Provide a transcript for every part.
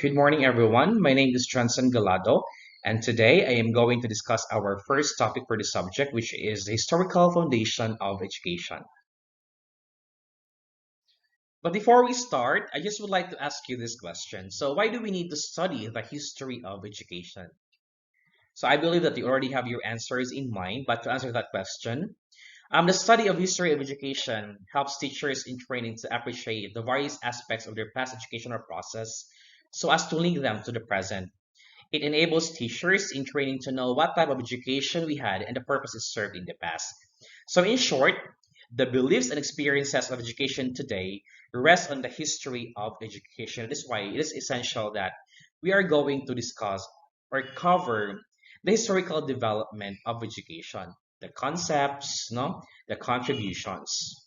Good morning, everyone. My name is Johnsun Galado, and today I am going to discuss our first topic for the subject, which is the historical foundation of education. But before we start, I just would like to ask you this question. So, why do we need to study the history of education? So, I believe that you already have your answers in mind, but to answer that question, the study of history of education helps teachers in training to appreciate the various aspects of their past educational process so as to link them to the present. It enables teachers in training to know what type of education we had and the purposes served in the past. So, in short, the beliefs and experiences of education today rest on the history of education. That's why it is essential that we are going to discuss or cover the historical development of education, the concepts, no, the contributions.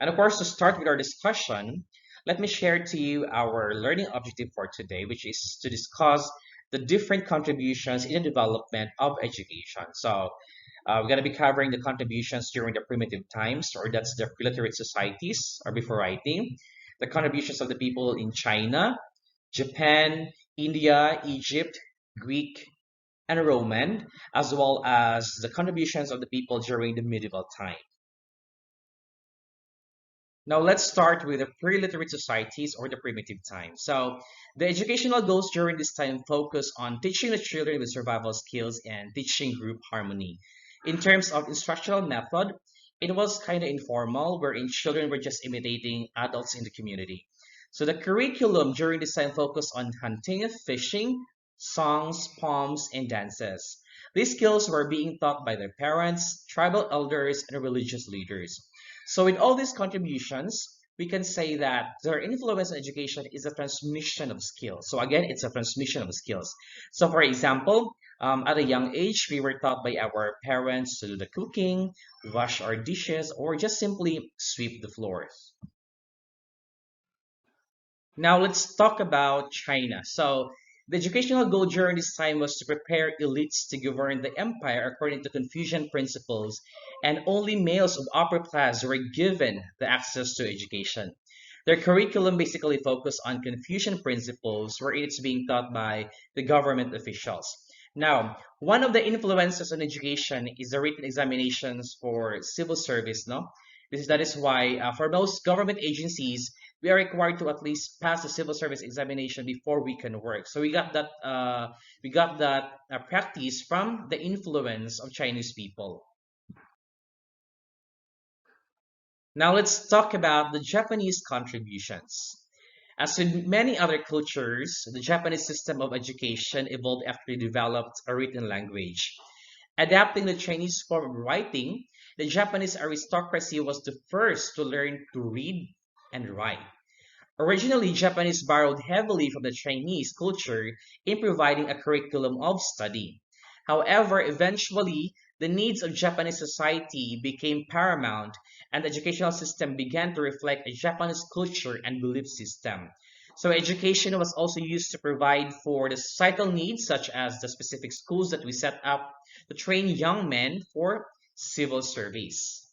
And of course, to start with our discussion, let me share to you our learning objective for today, which is to discuss the different contributions in the development of education. So, we're going to be covering the contributions during the primitive times, or that's the pre-literate societies, or before writing, the contributions of the people in China, Japan, India, Egypt, Greek, and Roman, as well as the contributions of the people during the medieval time. Now let's start with the pre-literate societies or the primitive times. So the educational goals during this time focus on teaching the children with survival skills and teaching group harmony. In terms of instructional method, it was kind of informal, wherein children were just imitating adults in the community. So the curriculum during this time focused on hunting, fishing, songs, poems, and dances. These skills were being taught by their parents, tribal elders, and religious leaders. So, with all these contributions, we can say that their influence on education is a transmission of skills. So, again, it's a transmission of skills. So, for example, at a young age, we were taught by our parents to do the cooking, wash our dishes, or just simply sweep the floors. Now let's talk about China. So the educational goal during this time was to prepare elites to govern the empire according to Confucian principles, and only males of upper class were given the access to education. Their curriculum basically focused on Confucian principles, where it's being taught by the government officials. Now, one of the influences on education is the written examinations for civil service, no? That is why for most government agencies, we are required to at least pass the civil service examination before we can work. So we got that practice from the influence of Chinese people. Now let's talk about the Japanese contributions. As in many other cultures, the Japanese system of education evolved after they developed a written language. Adapting the Chinese form of writing, the Japanese aristocracy was the first to learn to read and write. Originally, Japanese borrowed heavily from the Chinese culture in providing a curriculum of study. However, eventually, the needs of Japanese society became paramount, and the educational system began to reflect a Japanese culture and belief system. So, education was also used to provide for the societal needs, such as the specific schools that we set up to train young men for civil service.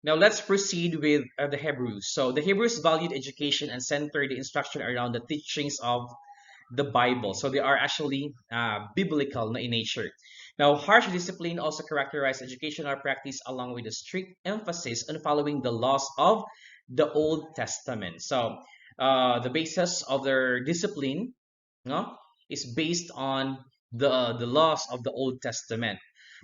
Now let's proceed with the Hebrews. So the Hebrews valued education and centered the instruction around the teachings of the Bible. So they are actually biblical in nature. Now, harsh discipline also characterized educational practice along with a strict emphasis on following the laws of the Old Testament. So the basis of their discipline, no, is based on the laws of the Old Testament.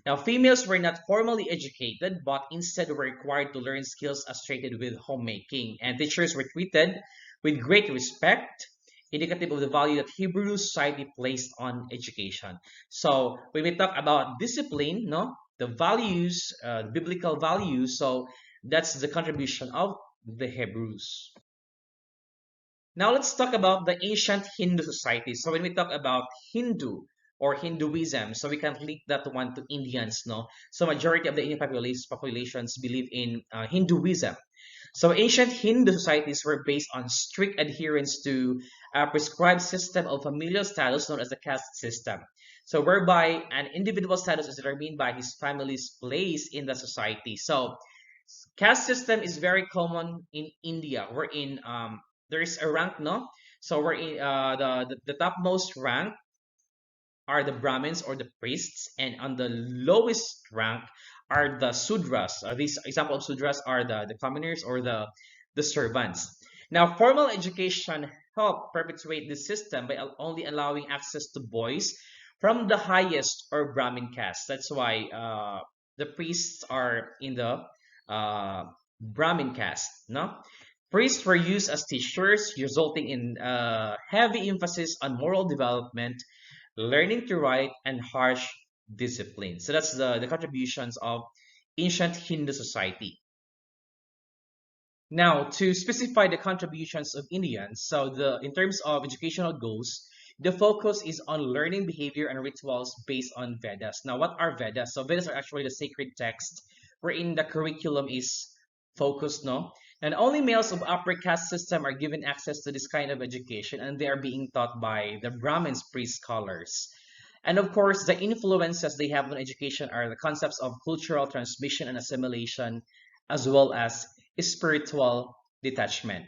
Now, females were not formally educated, but instead were required to learn skills associated with homemaking, and teachers were treated with great respect, indicative of the value that Hebrew society placed on education. So, when we talk about discipline, no, the values, biblical values, so that's the contribution of the Hebrews. Now let's talk about the ancient Hindu society. So when we talk about Hindu or Hinduism, so we can link that one to Indians, no? So majority of the Indian populations believe in Hinduism. So ancient Hindu societies were based on strict adherence to a prescribed system of familial status known as the caste system. So whereby an individual status is determined by his family's place in the society. So Caste system is very common in India. Wherein there is a rank, no? So we're in the topmost rank are the Brahmins or the priests, and on the lowest rank are the Sudras. These example of Sudras are the commoners or the servants. Now, formal education helped perpetuate this system by only allowing access to boys from the highest or Brahmin caste. That's why the priests are in the Brahmin caste. No, priests were used as teachers, resulting in heavy emphasis on moral development, learning to write, and harsh discipline. So that's the contributions of ancient Hindu society. Now, to specify the contributions of Indians, so the in terms of educational goals, the focus is on learning behavior and rituals based on Vedas. Now, what are Vedas? So Vedas are actually the sacred text wherein the curriculum is focused, no? And only males of upper caste system are given access to this kind of education, and they are being taught by the Brahmins, priest scholars. And of course, the influences they have on education are the concepts of cultural transmission and assimilation, as well as spiritual detachment.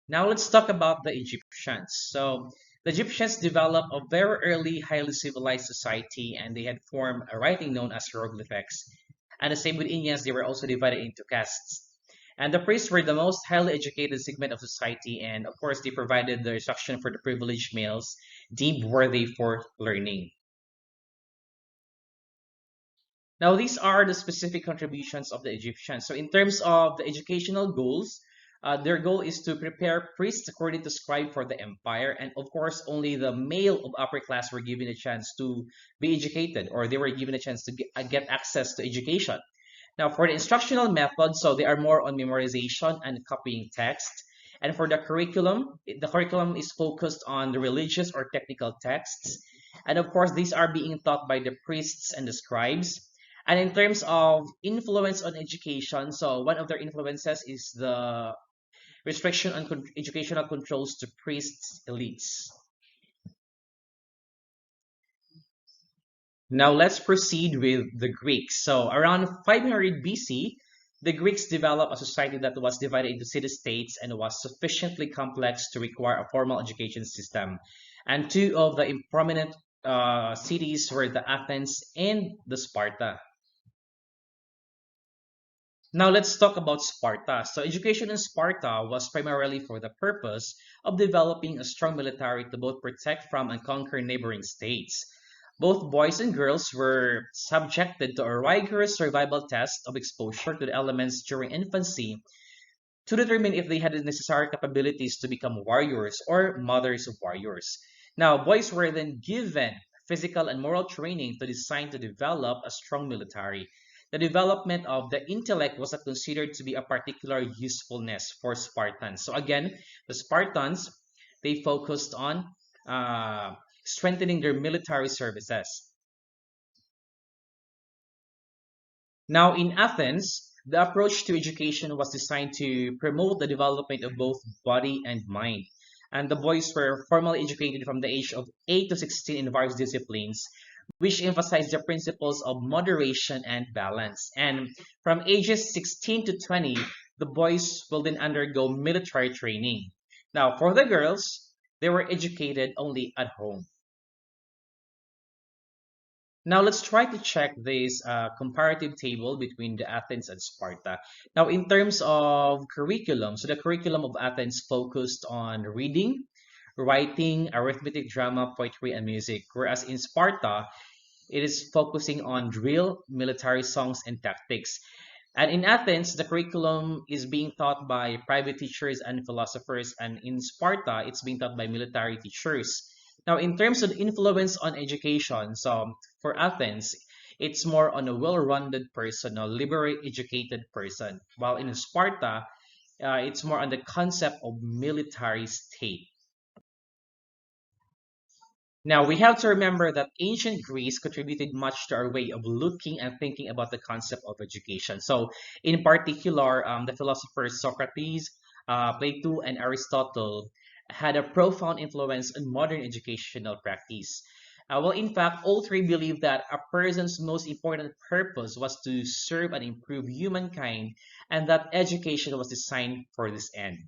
Now let's talk about the Egyptians. So the Egyptians developed a very early, highly civilized society, and they had formed a writing known as hieroglyphics. And the same with Indians, they were also divided into castes. And the priests were the most highly educated segment of society, and of course, they provided the instruction for the privileged males deemed worthy for learning. Now, these are the specific contributions of the Egyptians. So, in terms of the educational goals, their goal is to prepare priests according to scribe for the empire, and of course, only the male of upper class were given a chance to be educated, or they were given a chance to get access to education. Now, for the instructional method, so they are more on memorization and copying text. And for the curriculum is focused on the religious or technical texts. And of course, these are being taught by the priests and the scribes. And in terms of influence on education, so one of their influences is the restriction on educational controls to priests' elites. Now let's proceed with the Greeks. So around 500 BC, the Greeks developed a society that was divided into city-states and was sufficiently complex to require a formal education system. And two of the prominent cities were the Athens and the Sparta. Now let's talk about Sparta. So education in Sparta was primarily for the purpose of developing a strong military to both protect from and conquer neighboring states. Both boys and girls were subjected to a rigorous survival test of exposure to the elements during infancy to determine if they had the necessary capabilities to become warriors or mothers of warriors. Now, boys were then given physical and moral training to design to develop a strong military. The development of the intellect was considered to be a particular usefulness for Spartans. So again, the Spartans, they focused on strengthening their military services. Now, in Athens, the approach to education was designed to promote the development of both body and mind. And the boys were formally educated from the age of 8 to 16 in various disciplines, which emphasized the principles of moderation and balance. And from ages 16 to 20, the boys will then undergo military training. Now, for the girls, they were educated only at home. Now let's try to check this comparative table between the Athens and Sparta. Now in terms of curriculum, so the curriculum of Athens focused on reading, writing, arithmetic, drama, poetry, and music, whereas in Sparta, it is focusing on drill, military songs, and tactics. And in Athens, the curriculum is being taught by private teachers and philosophers, and in Sparta, it's being taught by military teachers. Now, in terms of influence on education, so for Athens, it's more on a well-rounded person, a liberally educated person, while in Sparta, it's more on the concept of military state. Now, we have to remember that ancient Greece contributed much to our way of looking and thinking about the concept of education. So, in particular, the philosophers Socrates, Plato, and Aristotle had a profound influence on modern educational practice. Well, in fact, all three believe that a person's most important purpose was to serve and improve humankind, and that education was designed for this end.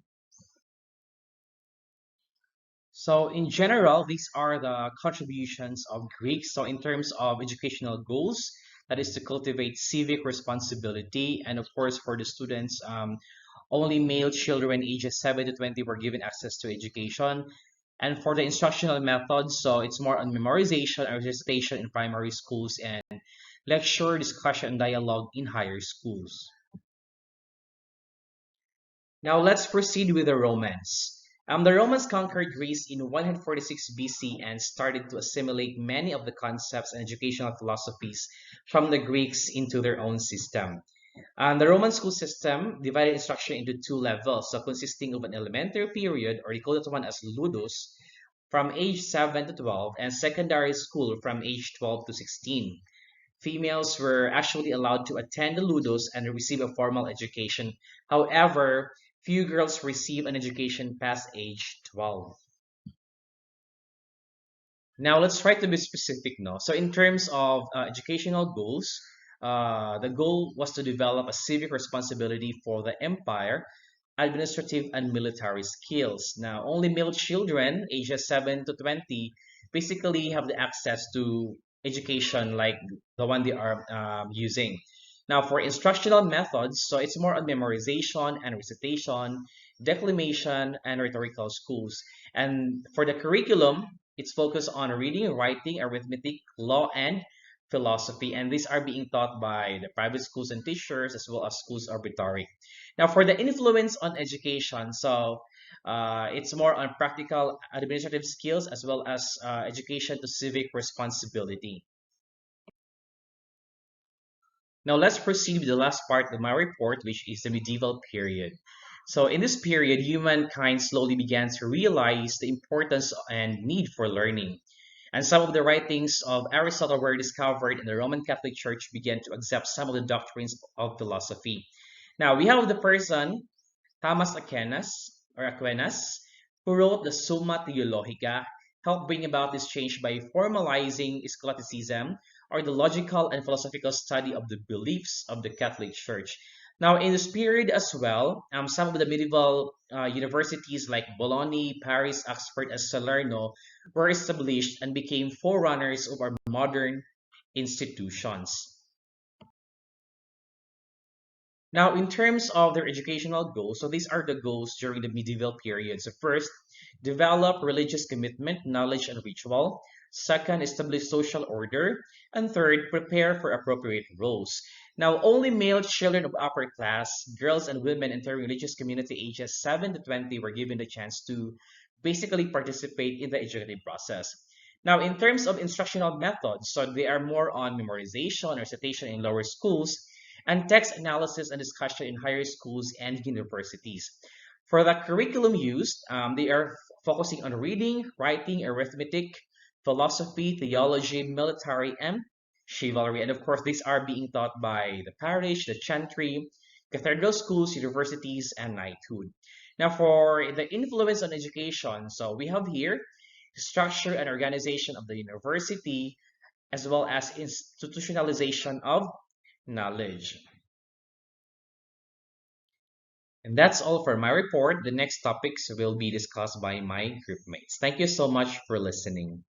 So, in general, these are the contributions of Greeks. So, in terms of educational goals, that is to cultivate civic responsibility, and of course, for the students, only male children ages 7 to 20 were given access to education. And for the instructional methods, so it's more on memorization and recitation in primary schools and lecture, discussion, and dialogue in higher schools. Now let's proceed with the Romans. The Romans conquered Greece in 146 BC and started to assimilate many of the concepts and educational philosophies from the Greeks into their own system. The Roman school system divided instruction into two levels, so consisting of an elementary period, or they call that one as ludus, from age 7 to 12, and secondary school from age 12 to 16. Females were actually allowed to attend the ludus and receive a formal education. However, few girls receive an education past age 12. Now let's try to be specific now. So in terms of educational goals, the goal was to develop a civic responsibility for the empire, administrative and military skills. Now only male children ages 7 to 20 basically have the access to education like the one they are using. Now for instructional methods, so it's more on memorization and recitation, declamation, and rhetorical schools. And for the curriculum, it's focused on reading, writing, arithmetic, law, and philosophy. And these are being taught by the private schools and teachers as well as schools of rhetoric. Now, for the influence on education, so it's more on practical administrative skills as well as education to civic responsibility. Now let's proceed with the last part of my report, which is the medieval period. So in this period, humankind slowly began to realize the importance and need for learning. And some of the writings of Aristotle were discovered, and the Roman Catholic Church began to accept some of the doctrines of philosophy. Now we have the person Thomas Aquinas, who wrote the Summa Theologica, helped bring about this change by formalizing scholasticism, or the logical and philosophical study of the beliefs of the Catholic Church. Now, in this period as well, some of the medieval universities like Bologna, Paris, Oxford, and Salerno were established and became forerunners of our modern institutions. Now, in terms of their educational goals, so these are the goals during the medieval period. So first, develop religious commitment, knowledge, and ritual. Second, establish social order. And third, prepare for appropriate roles. Now, only male children of upper class, girls and women entering religious community ages 7 to 20 were given the chance to basically participate in the educative process. Now, in terms of instructional methods, so they are more on memorization, recitation in lower schools, and text analysis and discussion in higher schools and universities. For the curriculum used, they are focusing on reading, writing, arithmetic, philosophy, theology, military, and chivalry. And of course, these are being taught by the parish, the chantry, cathedral schools, universities, and knighthood. Now, for the influence on education, so we have here structure and organization of the university, as well as institutionalization of knowledge. And that's all for my report. The next topics will be discussed by my group mates. Thank you so much for listening.